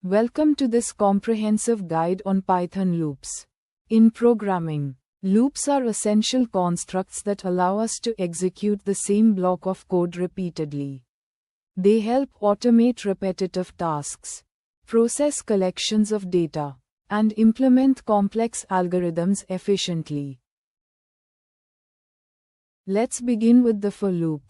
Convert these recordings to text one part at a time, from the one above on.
Welcome to this comprehensive guide on Python loops. In programming, loops are essential constructs that allow us to execute the same block of code repeatedly. They help automate repetitive tasks, process collections of data, and implement complex algorithms efficiently. Let's begin with the for loop,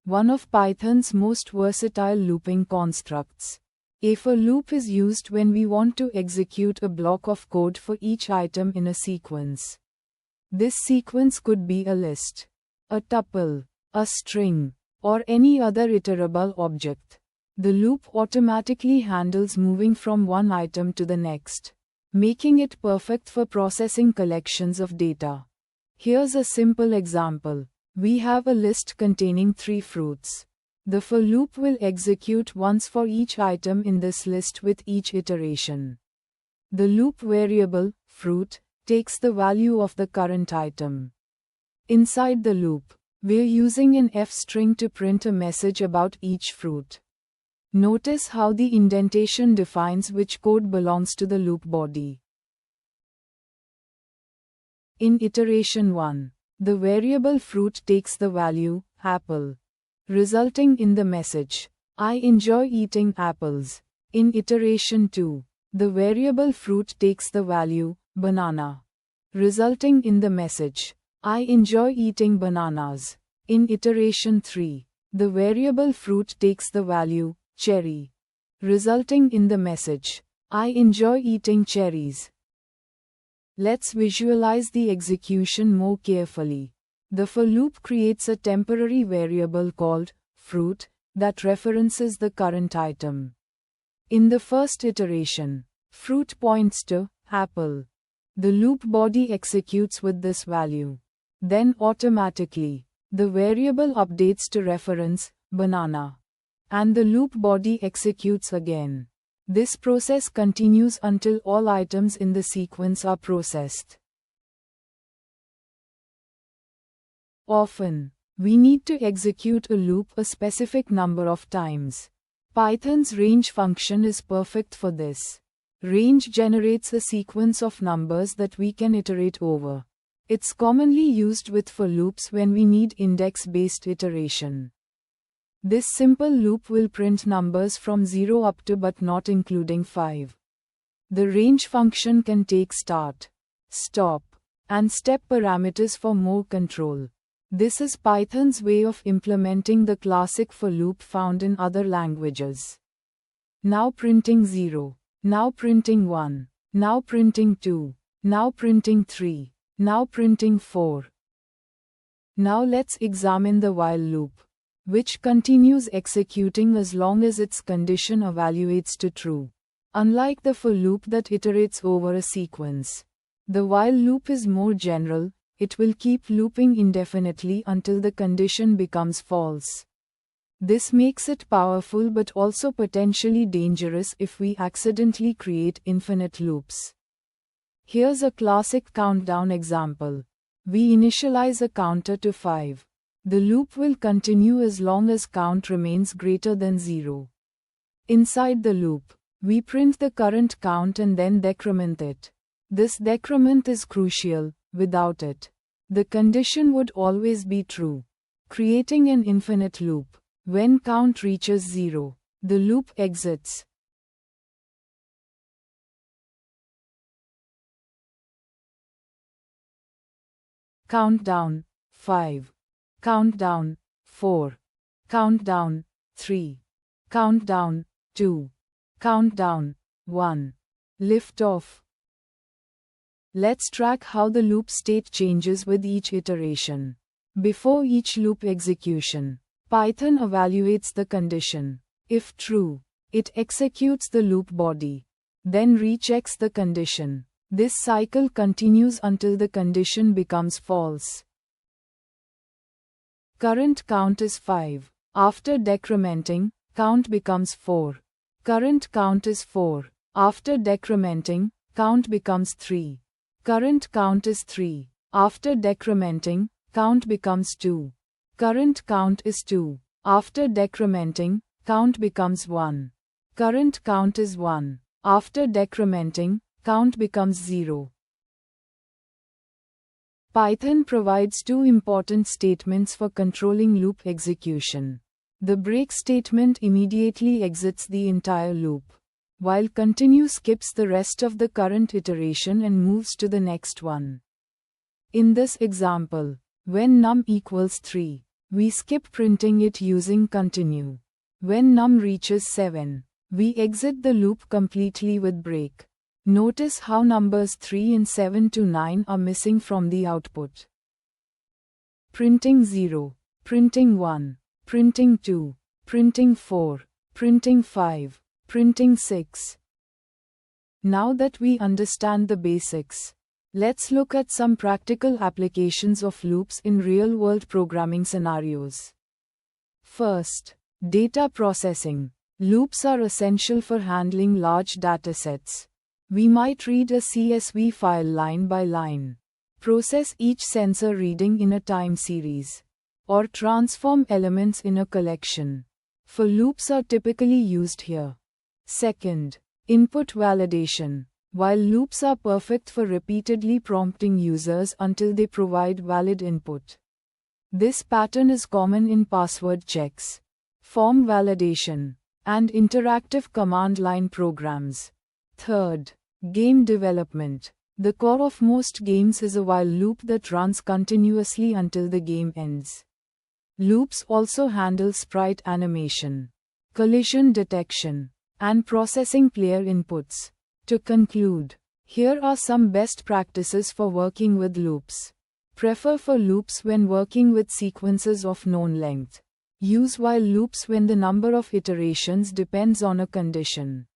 one of Python's most versatile looping constructs. A for loop is used when we want to execute a block of code for each item in a sequence. This sequence could be a list, a tuple, a string, or any other iterable object. The loop automatically handles moving from one item to the next, making it perfect for processing collections of data. Here's a simple example. We have a list containing 3 fruits. The for loop will execute once for each item in this list with each iteration. The loop variable, fruit, takes the value of the current item. Inside the loop, we're using an F string to print a message about each fruit. Notice how the indentation defines which code belongs to the loop body. In iteration 1, the variable fruit takes the value, apple, resulting in the message, I enjoy eating apples. In iteration 2, the variable fruit takes the value, banana, resulting in the message, I enjoy eating bananas. In iteration 3, the variable fruit takes the value, cherry, resulting in the message, I enjoy eating cherries. Let's visualize the execution more carefully. The for loop creates a temporary variable called fruit that references the current item. In the first iteration, fruit points to apple. The loop body executes with this value. Then automatically, the variable updates to reference banana, and the loop body executes again. This process continues until all items in the sequence are processed. Often, we need to execute a loop a specific number of times. Python's range function is perfect for this. Range generates a sequence of numbers that we can iterate over. It's commonly used with for loops when we need index-based iteration. This simple loop will print numbers from 0 up to but not including 5. The range function can take start, stop, and step parameters for more control. This is Python's way of implementing the classic for loop found in other languages. Now printing 0, now printing 1, now printing 2, now printing 3, now printing 4. Now let's examine the while loop, which continues executing as long as its condition evaluates to true. Unlike the for loop that iterates over a sequence, the while loop is more general. It will keep looping indefinitely until the condition becomes false. This makes it powerful but also potentially dangerous if we accidentally create infinite loops. Here's a classic countdown example. We initialize a counter to 5. The loop will continue as long as count remains greater than 0. Inside the loop, we print the current count and then decrement it. This decrement is crucial. Without it, the condition would always be true, creating an infinite loop. When count reaches 0, the loop exits. Countdown 5. Countdown 4. Countdown 3. Countdown 2. Countdown 1. Liftoff. Let's track how the loop state changes with each iteration. Before each loop execution, Python evaluates the condition. If true, it executes the loop body, then rechecks the condition. This cycle continues until the condition becomes false. Current count is 5. After decrementing, count becomes 4. Current count is 4. After decrementing, count becomes 3. Current count is 3. After decrementing, count becomes 2. Current count is 2. After decrementing, count becomes 1. Current count is 1. After decrementing, count becomes 0. Python provides two important statements for controlling loop execution. The break statement immediately exits the entire loop, while continue skips the rest of the current iteration and moves to the next one. In this example, when num equals 3, we skip printing it using continue. When num reaches 7, we exit the loop completely with break. Notice how numbers 3 and 7 to 9 are missing from the output. Printing 0, printing 1, printing 2, printing 4, printing 5, printing 6. Now that we understand the basics, let's look at some practical applications of loops in real-world programming scenarios. First, data processing. Loops are essential for handling large datasets. We might read a CSV file line by line, process each sensor reading in a time series, or transform elements in a collection. For loops are typically used here. Second, input validation. While loops are perfect for repeatedly prompting users until they provide valid input, this pattern is common in password checks, form validation, and interactive command line programs. Third, game development. The core of most games is a while loop that runs continuously until the game ends. Loops also handle sprite animation, collision detection, and processing player inputs. To conclude, here are some best practices for working with loops. Prefer for loops when working with sequences of known length. Use while loops when the number of iterations depends on a condition.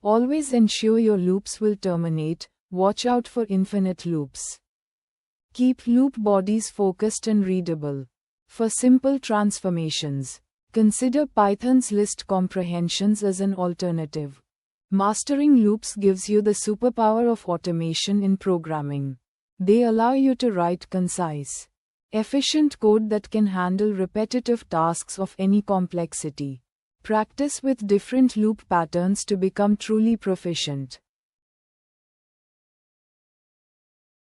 Always ensure your loops will terminate. Watch out for infinite loops. Keep loop bodies focused and readable. For simple transformations, consider Python's list comprehensions as an alternative. Mastering loops gives you the superpower of automation in programming. They allow you to write concise, efficient code that can handle repetitive tasks of any complexity. Practice with different loop patterns to become truly proficient.